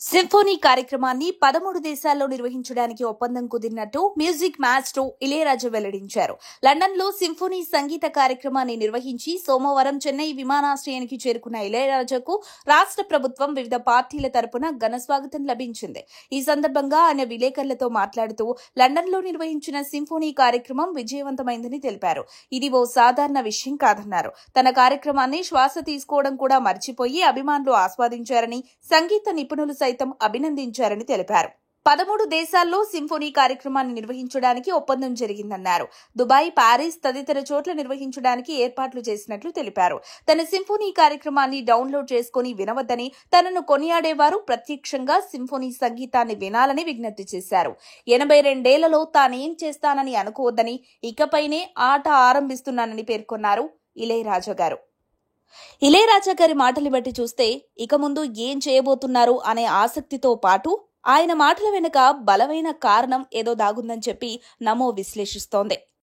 Symphony కార్యక్రమాన్ని 13 దేశాల్లో నిర్వహించడానికి ఒప్పందం కుదిరినట్టు మ్యూజిక్ మాస్ట్రో ఇళయరాజా వెల్లడించారు. లండన్లో సింఫోనీ సంగీత కార్యక్రమాన్ని నిర్వహించి సోమవారం చెన్నై విమానాశ్రయానికి చేరుకున్న ఇళయరాజాకు రాష్ట్ర ప్రభుత్వం వివిధ పార్టీల తరపున ఘన స్వాగతం లభించింది. ఈ సందర్భంగా ఆయన విలేకరులతో మాట్లాడుతూ లండన్లో నిర్వహించిన సింఫోనీ కార్యక్రమం విజయవంతమైందని తెలిపారు. ఇది ఓ సాధారణ విషయం కాదన్నారు. తన కార్యక్రమాన్ని శ్వాస తీసుకోవడం కూడా మర్చిపోయి అభిమానులు ఆస్వాదించారని, సంగీత నిపుణులు సైతం అభినందించారని తెలిపారు. 13 దేశాల్లో సింఫోనీ కార్యక్రమాన్ని నిర్వహించడానికి ఒప్పందం జరిగిందన్నారు. దుబాయ్, పారిస్ తదితర చోట్ల నిర్వహించడానికి ఏర్పాట్లు చేసినట్లు తెలిపారు. తన సింఫోనీ కార్యక్రమాన్ని డౌన్లోడ్ చేసుకుని వినవద్దని, తనను కొనియాడేవారు ప్రత్యక్షంగా సింఫోనీ సంగీతాన్ని వినాలని విజ్ఞప్తి చేశారు. 82 తానేం చేస్తానని అనుకోవద్దని, ఇకపైనే ఆట ఆరంభిస్తున్నానని పేర్కొన్నారు ఇళయరాజా గారు. ఇళయరాజా గారి మాటలు బట్టి చూస్తే ఇక ముందు ఏం చేయబోతున్నారు అనే ఆసక్తితో పాటు ఆయన మాటల వెనుక బలమైన కారణం ఏదో దాగుందని చెప్పి నమో విశ్లేషిస్తోంది.